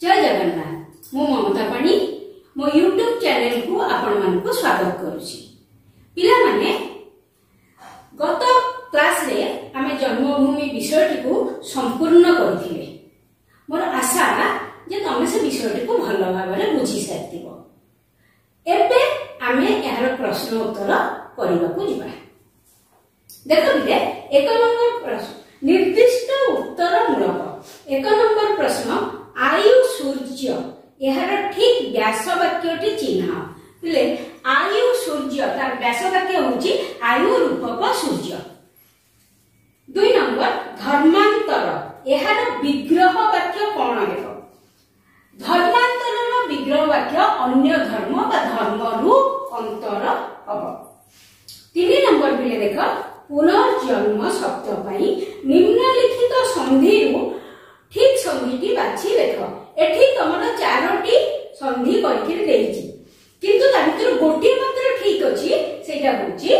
जय जगन्नाथ मु ममता पाणी मो यूट्यूब चैनल को आपण मानकु स्वागत करूची। पिला माने गत क्लास रे आमे जन्मभूमि विषयटी को संपूर्ण करथिले। मोर आशा जे तमे से विषयटी को भलो भाबरे बुझी साथिबो। एबे आमे यार प्रश्न उत्तर करबा को जिबा। देखो बिले एक नंबर प्रश्न निर्दिष्ट उत्तर मूलक। एक नंबर प्रश्न आयु सूर्य यार ठीक व्यास वाक्यटी चिन्ह बोले आयु सूर्य तार व्यास वाक्य होची आयु रूपक सूर्य। 2 नंबर धर्मांतर यार विग्रह वाक्य कोन हेबो। धर्मांतरर विग्रह वाक्य अन्य धर्म बा धर्म रु अंतर हबो। 3 नंबर बिले देखो पुनर्जन्म शब्द पई निम्नलिखित संधि रु ठीक संधिटी बाछि देखो। एठी तमरा 4टी संधि करके देइछि किंतु ता भितर गोटी मात्र ठीक अछि सेटा होछि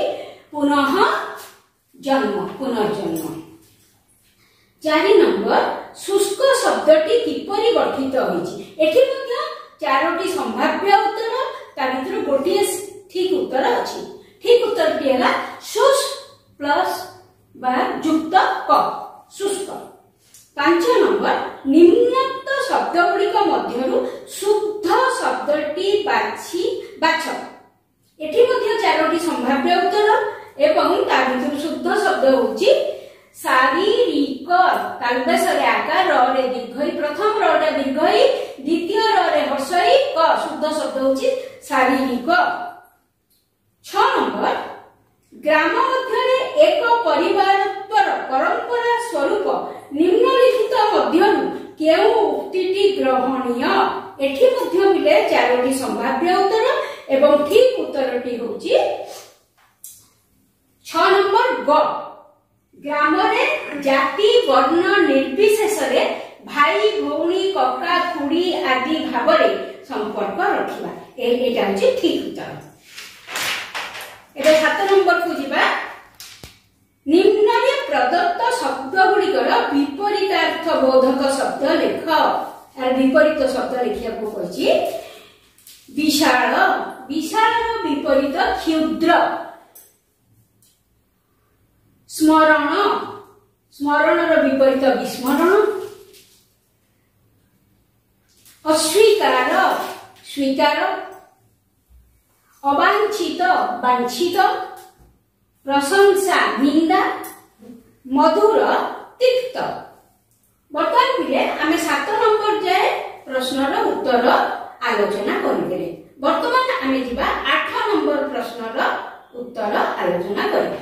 पुनः जन्म पुनर्जन्म। 4 नंबर शुष्क शब्दटी किपरि गठित होइछि। एठी मध्ये 4टी संभाव्य उत्तर ता भितर गोटी ठीक उत्तर अछि। ठीक उत्तर टी हला शुष्क प्लस बा युक्त क शुष्क। 5 नंबर निम्नोक्त शब्द गुड़िक मध्यरु शुद्ध शब्दटी बाछ। एठी मध्ये 4टी संभाव्य उत्तर एवं ता भितर शुद्ध शब्द होची शारीरिक तालबेस रे आकार र रे दीर्घई प्रथम र रे दीर्घई द्वितीय र रे हर्षई क शुद्ध शब्द होची शारीरिक। 6 नंबर ग्राम मध्यरे एक परिवारत्वर परंपरा स्वरूप निम्नलिखित मध्यरु केउ उक्तिटी ग्रहणीय। एठी मध्य मिले 4टी संभाव्य उत्तर एवं ठीक उत्तरटी होची 6 नंबर ग। ग्राम रे जाति वर्ण निर्विशेष रे भाई भौणी कका खुड़ी आदि भाबरे संपर्क रखिबा। एटा होची ठीक उत्तर। एबे 7 नंबर को जिबा निम्न रे प्रदत्त शब्द गुड़िकर विपरीतार्थ बोधक शब्द लेख। यार विपरीत शब्द लिखिया को कहछि विशाल। विशाल रो विपरीत क्षुद्र। स्मरण। स्मरण रो विपरीत विस्मरण। अस्वीकार स्वीकार। अवांछित वांछित। प्रशंसा निंदा। मधुर तिक्त। वर्तमान पिले आमे 7 नंबर जाय प्रश्नर उत्तर आलोचना करिबे। वर्तमान आमे जिबा 8 नंबर प्रश्नर उत्तर आलोचना करिबे।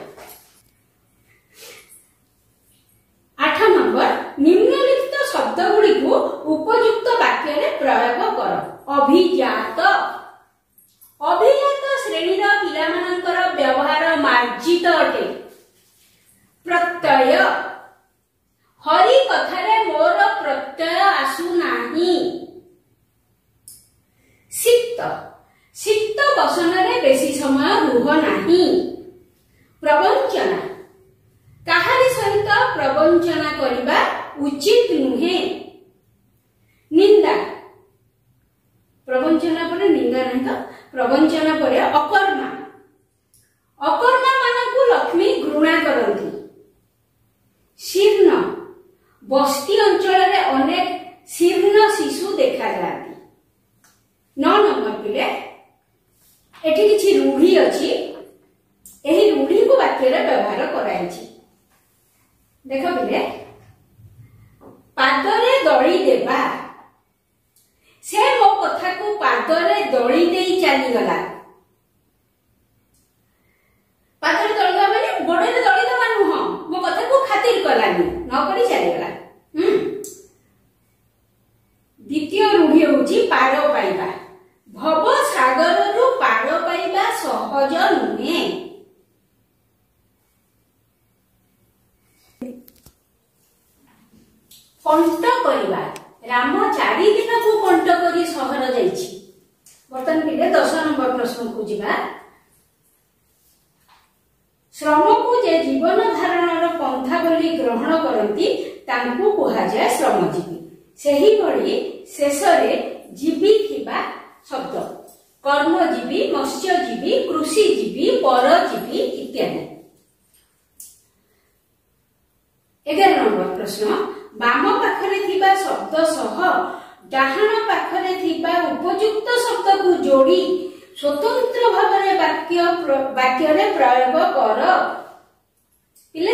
8 नंबर निम्नलिखित शब्द गुडी को उपयुक्त वाक्य रे प्रयोग कर। अभिजात। अभिजात श्रेणीर पिलामानंकर व्यवहार मार्जित अटे। प्रत्यय। हरि कथारे मोर प्रत्यय आसु नाही। सिक्त। सिक्त बसन रे बेसी समय रुह नाही। प्रवंचना। काहारी सहित प्रवंचना करिबा उचित नुहे। निंदा। प्रवंचना पर निंदा नहीं तो प्रवंचना पर अकर्मा। अकर्मा मानकु लक्ष्मी घृणा करती। शीर्ण। बस्ती अंचल रे अनेक शीर्ण शिशु देखा जाती। 9 नंबर पिले एठी किछि रूढ़ी अछि। एही रूढ़ी को वाक्य रे व्यवहार कराइछि। देखो पिले पादरे दळी देबा। से मो कथा को पादरे दळी देई चली गला। पादरे दळिदा माने गोडे रे दळिदा मानु ह मो कथा को खातिर कलानी न करी चली गला। द्वितीय रूढ़ी होची पार पाइबा। भव सागर रु पार पाइबा सहज नुहे। कंट करिबा। राम 4 दिन को कंट करी सहर जाइछि। वर्तमान पिले 10 नंबर प्रश्न को जिबा। श्रम को जे जीवन धारणर पंथा बोली ग्रहण करती तांकु कुहा जाय श्रमजीवी। सेही भली शेषरे जीवी थिबा शब्द कर्मजीवी, मत्स्यजीवी, कृषिजीवी, परजीवी इत्यादि। 11 नंबर प्रश्न बाम पाखरे थिबा शब्द सह डाहाण पाखरे थिबा उपयुक्त शब्द को जोड़ी स्वतंत्र भाବରେ वाक्ୟରେ ପ୍ରୟୋଗ କର। ପିଲେ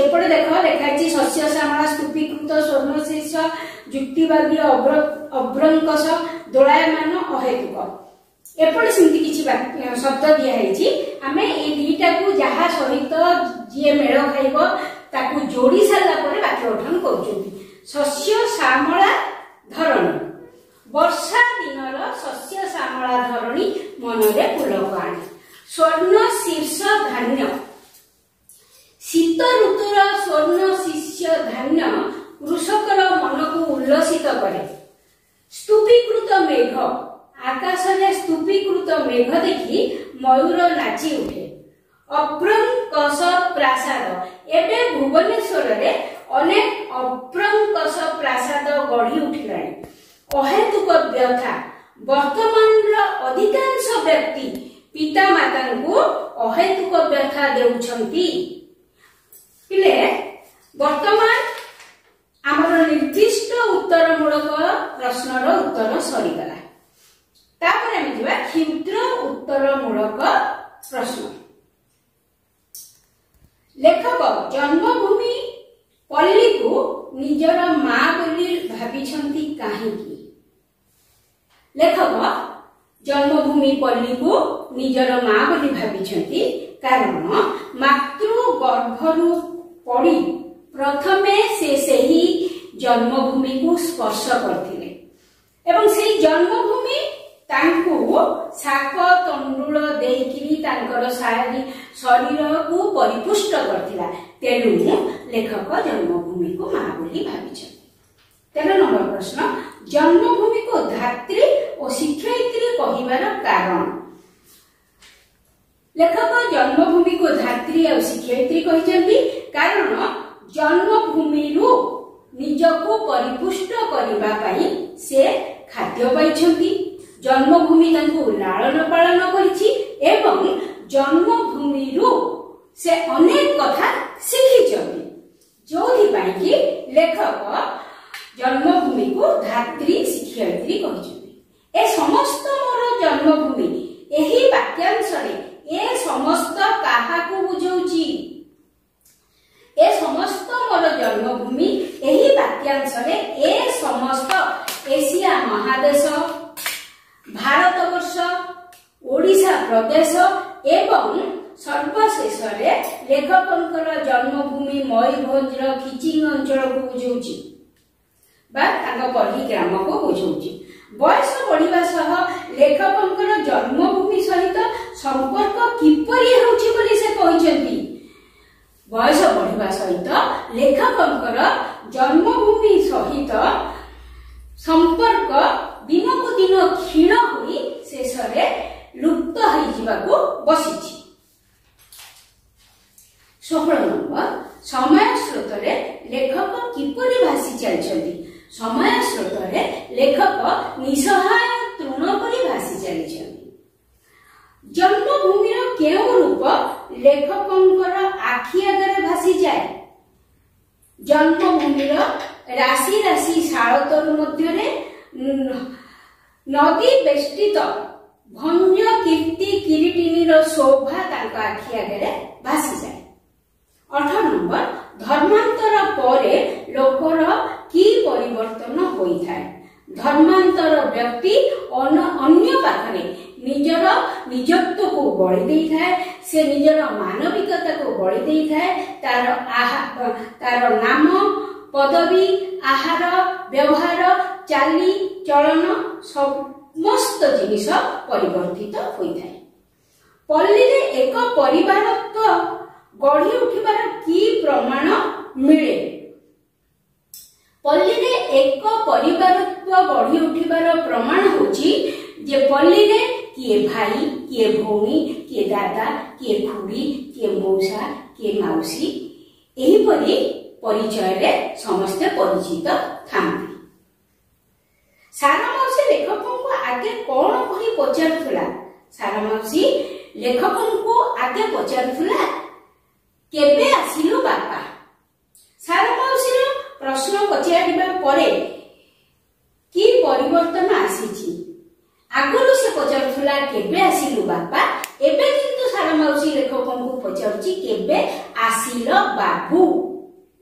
ଏପଟେ ଦେଖ ଲେଖାଇଛି ଶସ୍ୟ ଶ୍ୟାମଳା ସ୍ତୂପୀକୃତ ସ୍ୱର୍ଣ୍ଣଶୀର୍ଷ ଯୁକ୍ତିବାଦୀ ଅଭ୍ରଙ୍କଶ ଦୋଳାୟମାନ ଅହେତୁକ। ଏପଟେ ସେମିତି କିଛି ଶବ୍ଦ ଦିଆହେଇଛି। ଆମେ ଏଇ ଦିଟାକୁ ଯାହା ସହିତ ଯିଏ ମେଳ ଖାଇବ ତାକୁ ଯୋଡ଼ି ସାରିଲା ପରେ ବାକ୍ୟ ଗଠନ କରୁଛନ୍ତି। ଶସ୍ୟ ଶ୍ୟାମଳା ଧରଣୀ ବର୍ଷା ଦିନର ଶସ୍ୟ ଶ୍ୟାମଳା ଧରଣୀ ମନରେ ପୁଲକ ଆଣେ। ସ୍ୱର୍ଣ୍ଣ ଶୀର୍ଷ ଧାନ୍ୟ ଶୀତ ଋତୁର ସ୍ୱର୍ଣ୍ଣ ଶୀର୍ଷ ଧାନ୍ୟ କୃଷକର ମନକୁ ଉଲ୍ଲସିତ କରେ। ସ୍ତୂପୀକୃତ ମେଘ ଆକାଶରେ ସ୍ତୂପୀକୃତ ମେଘ ଦେଖି ମୟୂର ନାଚି ଉଠେ। ଅଭ୍ରଙ୍କଶ ପ୍ରାସାଦ ଏବେ ଭୁବନେଶ୍ୱରରେ ଅନେକ ଅଭ୍ରଙ୍କଶ ପ୍ରାସାଦ ଗଢି ଉଠିଲାଣି। ଅହେତୁକ ବ୍ୟଥା ବର୍ତ୍ତମାନର ଅଧିକାଂଶ ବ୍ୟକ୍ତି ପିତାମାତାଙ୍କୁ ଅହେତୁକ ବ୍ୟଥା ଦେଉଛନ୍ତି। ପିଲେ ବର୍ତ୍ତମାନ ଆମର ନିର୍ଦ୍ଦିଷ୍ଟ ଉତ୍ତରମୂଳକ ପ୍ରଶ୍ନର ଉତ୍ତର ସରିଗଲା। ତାପରେ ଆମେ ଯିବା କ୍ଷୁଦ୍ର ଉତ୍ତରମୂଳକ ପ୍ରଶ୍ନ। ଲେଖକ ଜନ୍ମଭୂମି ପଲ୍ଲୀକୁ ନିଜର ମା ବୋଲି ଭାବିଛନ୍ତି କାହିଁକି? ଲେଖକ ଜନ୍ମଭୂମି ପଲ୍ଲୀକୁ ନିଜର ମା ବୋଲି ଭାବିଛନ୍ତି କାରଣ ମାତୃ ଗର୍ଭରୁ ପଡ଼ି ପ୍ରଥମେ ସେ ସେହି ଜନ୍ମଭୂମିକୁ ସ୍ପର୍ଶ କରିଥିଲେ ଏବଂ ସେହି ଜନ୍ମଭୂମି ତାଙ୍କୁ ଶାକ ତଣ୍ଡୁଳ ଦେଇକିରି ତାଙ୍କର ଶରୀରକୁ ପରିପୁଷ୍ଟ କରିଥିଲା। ତେଣୁ ଲେଖକ ଜନ୍ମଭୂମିକୁ ମା ବୋଲି ଭାବିଛନ୍ତି। 13 ନମ୍ବର ପ୍ରଶ୍ନ ଜନ୍ମଭୂମିକୁ ଧାତ୍ରୀ ଓ ଶିକ୍ଷୟିତ୍ରୀ କହିବାର କାରଣ? ଲେଖକ ଜନ୍ମଭୂମିକୁ ଧାତ୍ରୀ ଆଉ ଶିକ୍ଷୟିତ୍ରୀ କହିଛନ୍ତି କାରଣ ଜନ୍ମଭୂମିରୁ ନିଜକୁ ପରିପୁଷ୍ଟ କରିବା ପାଇଁ ସେ ଖାଦ୍ୟ ପାଇଛନ୍ତି। ଜନ୍ମଭୂମି ତାଙ୍କୁ ଲାଳନ ପାଳନ କରିଛି ଏବଂ ଜନ୍ମଭୂମିରୁ ସେ ଅନେକ କଥା ଶିଖିଛନ୍ତି। ଯୋଉଥିପାଇଁ କି ଲେଖକ ଜନ୍ମଭୂମିକୁ ଧାତ୍ରୀ ଶିକ୍ଷୟିତ୍ରୀ କହିଛନ୍ତି। ଏ ସମସ୍ତ ମୋର ଜନ୍ମଭୂମି ଏହି ବାକ୍ୟାଂଶରେ ଏ ସମସ୍ତ କାହାକୁ ବୁଝଉଛି? ଏ ସମସ୍ତ ମୋର ଜନ୍ମଭୂମି ଏହି ବାକ୍ୟାଂଶରେ ଏ ସମସ୍ତ ଏସିଆ ମହାଦେଶ, ଭାରତବର୍ଷ, ଓଡ଼ିଶା ପ୍ରଦେଶ ଏବଂ ସର୍ବଶେଷରେ ଲେଖକଙ୍କର ଜନ୍ମଭୂମି ମୟୂରଭଞ୍ଜର ଖିଚିଂ ଅଞ୍ଚଳକୁ ବୁଝଉଛି ବା ତାଙ୍କ ପଲ୍ଲୀ ଗ୍ରାମକୁ ବୁଝଉଛି। ବୟସ ବଢିବା ସହ ଲେଖକଙ୍କର ଜନ୍ମଭୂମି ସହିତ ସମ୍ପର୍କ କିପରି ହେଉଛି ବୋଲି ସେ କହିଛନ୍ତି? ବୟସ ବଢିବା ସହିତ ଲେଖକଙ୍କର ଜନ୍ମଭୂମି ସହିତ ସମ୍ପର୍କ ଦିନକୁ ଦିନ କ୍ଷୀଣ ହୋଇ ଶେଷରେ ଲୁପ୍ତ ହୋଇଯିବାକୁ ବସିଛି। 16 ନମ୍ବର ସମୟ ସ୍ରୋତରେ ଲେଖକ କିପରି ଭାସି ଚାଲିଛନ୍ତି? ସମୟ ସ୍ରୋତରେ ଲେଖକ ନିଃସହାୟ ତୃଣ ପରି ଭାସି ଚାଲିଛନ୍ତି। ଜନ୍ମଭୂମିର କେଉଁ ରୂପ ଲେଖକଙ୍କର ଆଖି ଆଗରେ ଭାସିଯାଏ? ଜନ୍ମଭୂମିର ରାଶି ରାଶି ଶାଳତରୁ ମଧ୍ୟରେ ନଦୀ ବେଷ୍ଟିତ ଭଞ୍ଜ କୀର୍ତ୍ତି କିରୀଟିନୀର ଶୋଭା ତାଙ୍କ ଆଖି ଆଗରେ ଭାସିଯାଏ। 18 ନମ୍ବର ଧର୍ମାନ୍ତର ପରେ ଲୋକର କି ପରିବର୍ତ୍ତନ ହୋଇଥାଏ? ଧର୍ମାନ୍ତର ବ୍ୟକ୍ତି ଅନ୍ୟ ପାଖରେ ନିଜର ନିଜତ୍ୱକୁ ବଳି ଦେଇଥାଏ। ସେ ନିଜର ମାନବିକତାକୁ ବଳି ଦେଇଥାଏ। ତାର ନାମ, ପଦବୀ, ଆହାର, ବ୍ୟବହାର, ଚାଲି ଚଳନ ସମସ୍ତ ଜିନିଷ ପରିବର୍ତ୍ତିତ ହୋଇଥାଏ। ପଲ୍ଲୀରେ ଏକ ପରିବାରତ୍ୱ ଗଢି ଉଠିବାର କି ପ୍ରମାଣ ମିଳେ? ପଲ୍ଲୀରେ ଏକ ପରିବାରତ୍ୱ ଗଢି ଉଠିବାର ପ୍ରମାଣ ହେଉଛି ଯେ ପଲ୍ଲୀରେ କିଏ ଭାଇ, କିଏ ଭଉଣୀ, କିଏ ଦାଦା, କିଏ ଖୁଡି, କିଏ ମଉସା, କିଏ ମାଉସୀ ଏହିପରି ପରିଚୟରେ ସମସ୍ତେ ପରିଚିତ ଥାନ୍ତି। ସାରା ମାଉସୀ ଲେଖକଙ୍କୁ ଆଗେ କଣ କହି ପଚାରୁଥିଲା? ସାରା ମାଉସୀ ଲେଖକଙ୍କୁ ଆଗେ ପଚାରୁଥିଲା କେବେ ଆସିଲୁ ବାପା? ସାରା ମାଉସୀର ପ୍ରଶ୍ନ ପଚାରିବା ପରେ କି ପରିବର୍ତ୍ତନ ଆସିଛି? ଆଗରୁ ସେ ପଚାରୁଥିଲା କେବେ ଆସିଲୁ ବାପା, ଏବେ କିନ୍ତୁ ସାରା ମାଉସୀ ଲେଖକଙ୍କୁ ପଚାରୁଛି କେବେ ଆସିଲ ବାବୁ।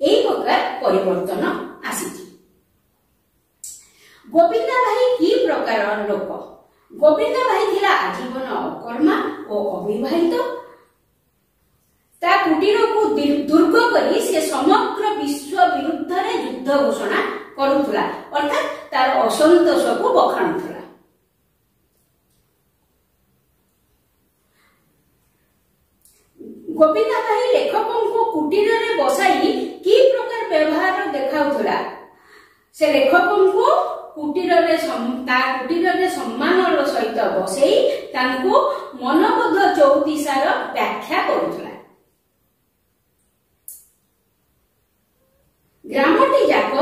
এই প্রকার পরিবর্তন আসিছে। গোবিন্দা ভাই কি প্রকার লোক? গোবিন্দা ভাই ଥିଲା আজীবন অকর্মা ও অবিবাহিত। তা কুটিরକୁ দুর্গ କରି সে সমগ্র বিশ্ব বিরুদ্ধে যুদ্ধ ঘোষণা କରୁଥିଲା, অর্থাৎ তার অসন্তোষକୁ বখাণୁଥିଲା। ଗୋବିନ୍ଦା ଭାଇ ଲେଖକଙ୍କୁ କୁଟୀରରେ ବସାଇ କି ପ୍ରକାର ବ୍ୟବହାର ଦେଖାଉଥିଲା? ସେ ଲେଖକଙ୍କୁ କୁଟୀରରେ ସମ୍ମାନର ସହିତ ବସେଇ ତାଙ୍କୁ ମନବୋଧ ଚଉତିଶାର ବ୍ୟାଖ୍ୟା କରୁଥିଲା। ଗ୍ରାମଟି ଯାକ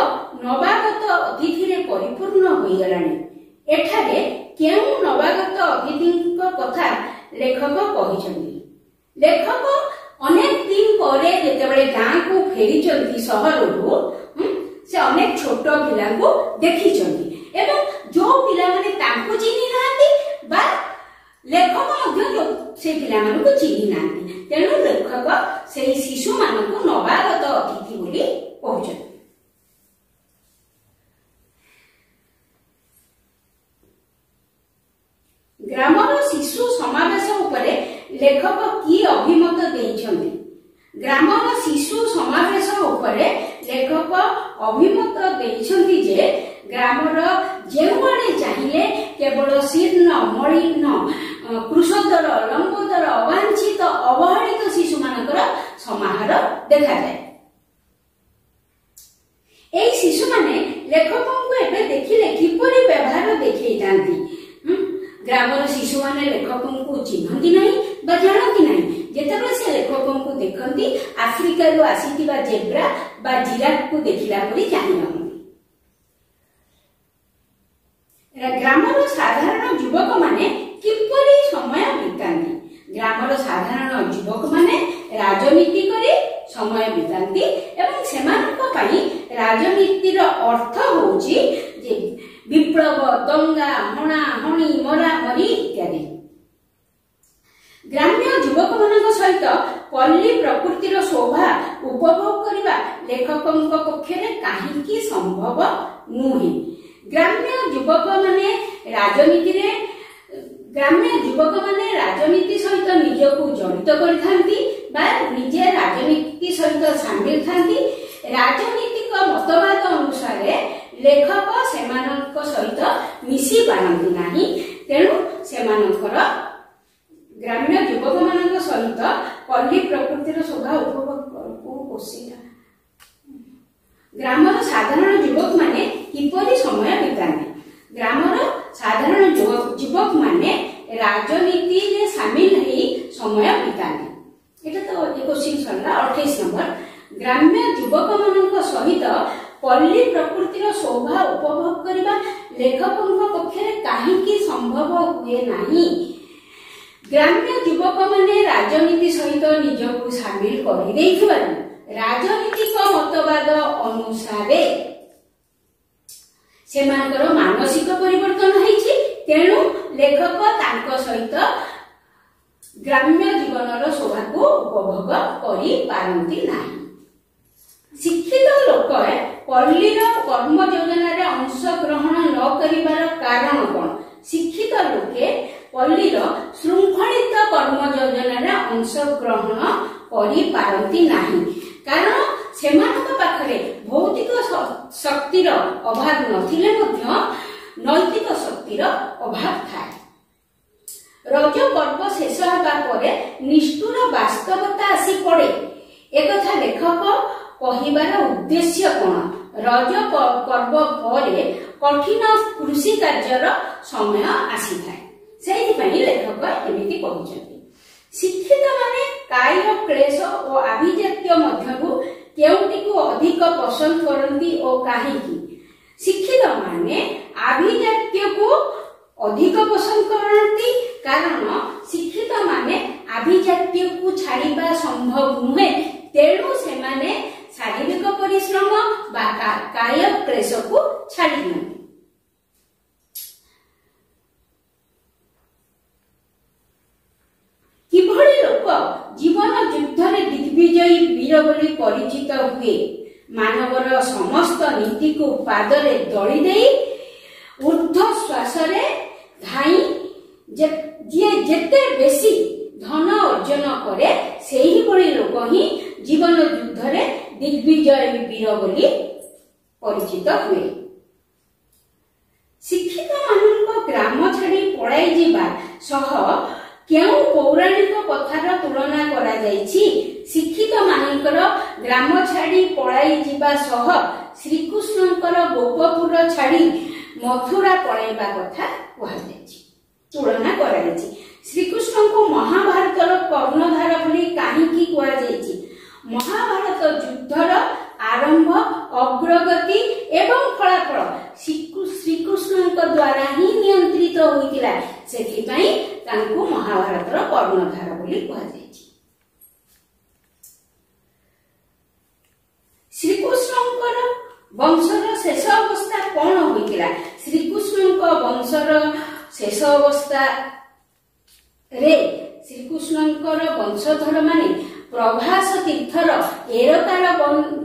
ନବାଗତ ଅତିଥିରେ ପରିପୂର୍ଣ୍ଣ ହୋଇଗଲାଣି। ଏଠାରେ କେଉଁ ନବାଗତ ଅତିଥିଙ୍କ କଥା ଲେଖକ କହିଛନ୍ତି? ଲେଖକ ଅନେକ ଦିନ ପରେ ଯେତେବେଳେ ଗାଁକୁ ଫେରିଛନ୍ତି ସହରରୁ, ସେ ଅନେକ ଛୋଟ ପିଲାଙ୍କୁ ଦେଖିଛନ୍ତି ଏବଂ ଯୋଉ ପିଲାମାନେ ତାଙ୍କୁ ଚିହ୍ନି ନାହାନ୍ତି ବା ଲେଖକ ମଧ୍ୟ ସେ ପିଲାମାନଙ୍କୁ ଚିହ୍ନି ନାହାନ୍ତି, ତେଣୁ ଲେଖକ ସେହି ଶିଶୁମାନଙ୍କୁ ନବାଗତ ଅତିଥି ବୋଲି କହୁଛନ୍ତି। ଗ୍ରାମର ଶିଶୁ ସମାବେଶ ଉପରେ ଲେଖକ କି ଅଭିମତ ଦେଇଛନ୍ତି? ଗ୍ରାମର ଶିଶୁ ସମାବେଶ ଉପରେ ଲେଖକ ଅଭିମତ ଦେଇଛନ୍ତି ଯେ ଗ୍ରାମର ଯେଉଁଆଡ଼େ ଚାହିଁଲେ କେବଳ ଶୀର୍ଣ୍ଣ ମଳିନ କୃଷଦର ଲମ୍ବୋଦର ଅବାଞ୍ଛିତ ଅବହେଳିତ ଶିଶୁମାନଙ୍କର ସମାହାର ଦେଖାଯାଏ। ଏହି ଶିଶୁମାନେ ଲେଖକଙ୍କୁ ଏବେ ଦେଖିଲେ କିପରି ବ୍ୟବହାର ଦେଖେଇଥାନ୍ତି? ଗ୍ରାମର ଶିଶୁମାନେ ଲେଖକଙ୍କୁ ଚିହ୍ନନ୍ତି ନାହିଁ ବା ଜାଣନ୍ତି ନାହିଁ। ଯେତେବେଳେ ସେ ଲେଖକଙ୍କୁ ଦେଖନ୍ତି ଆଫ୍ରିକାରୁ ଆସିଥିବା ଜେବ୍ରା ବା ଜିରାଫକୁ ଦେଖିଲା ପରି ଜାଣିନାହାନ୍ତି। ଗ୍ରାମର ସାଧାରଣ ଯୁବକମାନେ କିପରି ସମୟ ବିତାନ୍ତି? ଗ୍ରାମର ସାଧାରଣ ଯୁବକମାନେ ରାଜନୀତି କରି ସମୟ ବିତାନ୍ତି ଏବଂ ସେମାନଙ୍କ ପାଇଁ ରାଜନୀତିର ଅର୍ଥ ହେଉଛି ଯେ ବିପ୍ଳବ, ଦଙ୍ଗା, ହଣାହଣି, ମରାମରି ଇତ୍ୟାଦି। ଗ୍ରାମ୍ୟ ଯୁବକମାନଙ୍କ ସହିତ ପଲ୍ଲୀ ପ୍ରକୃତିର ଶୋଭା ଉପଭୋଗ କରିବା ଲେଖକଙ୍କ ପକ୍ଷରେ କାହିଁକି ସମ୍ଭବ ନୁହେଁ? ଗ୍ରାମ୍ୟ ଯୁବକମାନେ ରାଜନୀତି ସହିତ ନିଜକୁ ଜଡ଼ିତ କରିଥାନ୍ତି ବା ନିଜେ ରାଜନୀତି ସହିତ ସାମିଲ ଥାନ୍ତି। ରାଜନୀତିକ ମତବାଦ ଅନୁସାରେ ଲେଖକ ସେମାନଙ୍କ ସହିତ ମିଶି ପାରନ୍ତି ନାହିଁ, ତେଣୁ ସେମାନଙ୍କର ଗ୍ରାମ୍ୟ ଯୁବକମାନଙ୍କ ସହିତ ପଲ୍ଲୀ ପ୍ରକୃତିର ଶୋଭା ଉପଭୋଗ ଗ୍ରାମର ସାଧାରଣ ଯୁବକମାନେ କିପରି ସମୟ ବିତାନ୍ତି? ଗ୍ରାମର ସାଧାରଣ ଯୁବକମାନେ ରାଜନୀତିରେ ସାମିଲ ହେଇ ସମୟ ବିତାନ୍ତି। ଏଇଟା ତ କ୍ୱେଶ୍ଚିନ୍ ସରିଲା। 28 ନମ୍ବର, ଗ୍ରାମ୍ୟ ଯୁବକମାନଙ୍କ ସହିତ ପଲ୍ଲୀ ପ୍ରକୃତିର ଶୋଭା ଉପଭୋଗ କରିବା ଲେଖକଙ୍କ ପକ୍ଷରେ କାହିଁକି ସମ୍ଭବ ହୁଏ ନାହିଁ? ଗ୍ରାମ୍ୟ ଯୁବକମାନେ ରାଜନୀତି ସହିତ ନିଜକୁ ସାମିଲ କରିଦେଇଥିବାରୁ ରାଜନୀତିକ ମତବାଦ ଅନୁସାରେ ସେମାନଙ୍କର ମାନସିକ ପରିବର୍ତ୍ତନ ହେଇଛି, ତେଣୁ ଲେଖକ ତାଙ୍କ ସହିତ ଗ୍ରାମ୍ୟ ଜୀବନର ଶୋଭାକୁ ଉପଭୋଗ କରିପାରନ୍ତି ନାହିଁ। ଶିକ୍ଷିତ ଲୋକ ପଲ୍ଲୀର କର୍ମ ଯୋଜନାରେ ଅଂଶଗ୍ରହଣ ନ କରିବାର କାରଣ କ'ଣ? ଶିକ୍ଷିତ ଲୋକେ ପଲ୍ଲୀର ଶୃଙ୍ଖଳିତ କର୍ମ ଯୋଜନାରେ ଅଂଶଗ୍ରହଣ କରିପାରନ୍ତି ନାହିଁ, କାରଣ ସେମାନଙ୍କ ପାଖରେ ଭୌତିକ ଶକ୍ତିର ଅଭାବ ନଥିଲେ ମଧ୍ୟ ନୈତିକ ଶକ୍ତିର ଅଭାବ ଥାଏ। ରଜ ପର୍ବ ଶେଷ ହେବା ପରେ ନିଷ୍ଠୁର ବାସ୍ତବତା ଆସି ପଡ଼େ। ଏକଥା ଲେଖକ କହିବାର ଉଦ୍ଦେଶ୍ୟ କ'ଣ? ରଜ ପର୍ବ ପରେ କଠିନ କୃଷି କାର୍ଯ୍ୟର ସମୟ ଆସିଥାଏ। ସେଇଥିପାଇଁ ଲେଖକ ଏମିତି କହୁଛନ୍ତି। ଶିକ୍ଷିତ ମାନେ କାୟ କ୍ଲେଶ ଓ ଆଭିଜାତ୍ୟ ମଧ୍ୟରୁ କେଉଁଟିକୁ ଅଧିକ ପସନ୍ଦ କରନ୍ତି ଓ କାହିଁକି? ଶିକ୍ଷିତ ମାନେ ଆଭିଜାତ୍ୟ अधिक पसंद करती कारण शिक्षित माने आभिजात्य को छाड़िबा संभव नुहे तेणु से माने शारीरिक परिश्रम बा काय क्लेश को छाड़ी दियंती। किभଳି लोक जीवन युद्ध रे दिग्विजयी वीर बोली परिचित हुए मानवर समस्त नीति को पादरे दली देई ऊर्ध्व श्वास रे धाई जेते बेसी धन अर्जन करे सेही भଳି लोक ही जीवन युद्ध रे दिग्विजयी वीर बोली परिचित हुए। शिक्षित मानक ग्राम छाड़ी पळाई जिबा सह केउ पौराणिक कथार तुलना करा जायछि। शिक्षित मानकर ग्राम छाड़ी पळाई जिबा सह श्रीकृष्णकर गोपपुर छाड़ी मथुरा पळाइबा कथा कहा जायछि तुलना करा जायछि। श्रीकृष्ण को महाभारतर कर्णधार बोली काहीकि कहा जायछि। महाभारत युद्धर आरंभ अग्रगति एवं फलाफल श्रीकृष्ण द्वारा ही नियंत्रित होइतिला सेथि पई तांको महाभारतर कर्णधार बोली कहा जायछि। श्रीकृष्णकर वंशर शेष अवस्था कौन होइतिला? श्रीकृष्णक वंशर शेष अवस्था रे श्रीकृष्णकर वंशधर माने प्रभास तीर्थर एरतार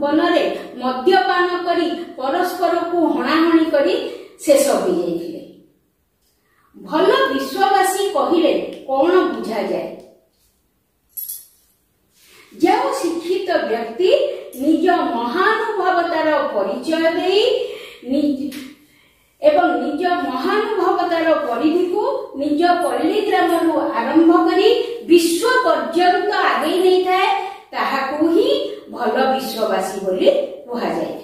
बनरे मद्यपान करी परस्पर को हणाहणी करी शेष हो जाइथिले। भल विश्ववासी कहिले कौन बुझा जाए? जो शिक्षित व्यक्ति निज महानुभवतार परिचय देई एवं निज महानुभवतार परिधि को निज पल्ली ग्राम आरंभ करी विश्व पर्यंत आगे नहीं थाए ताहाकू ही भल विश्ववासी बोली कहा जाए।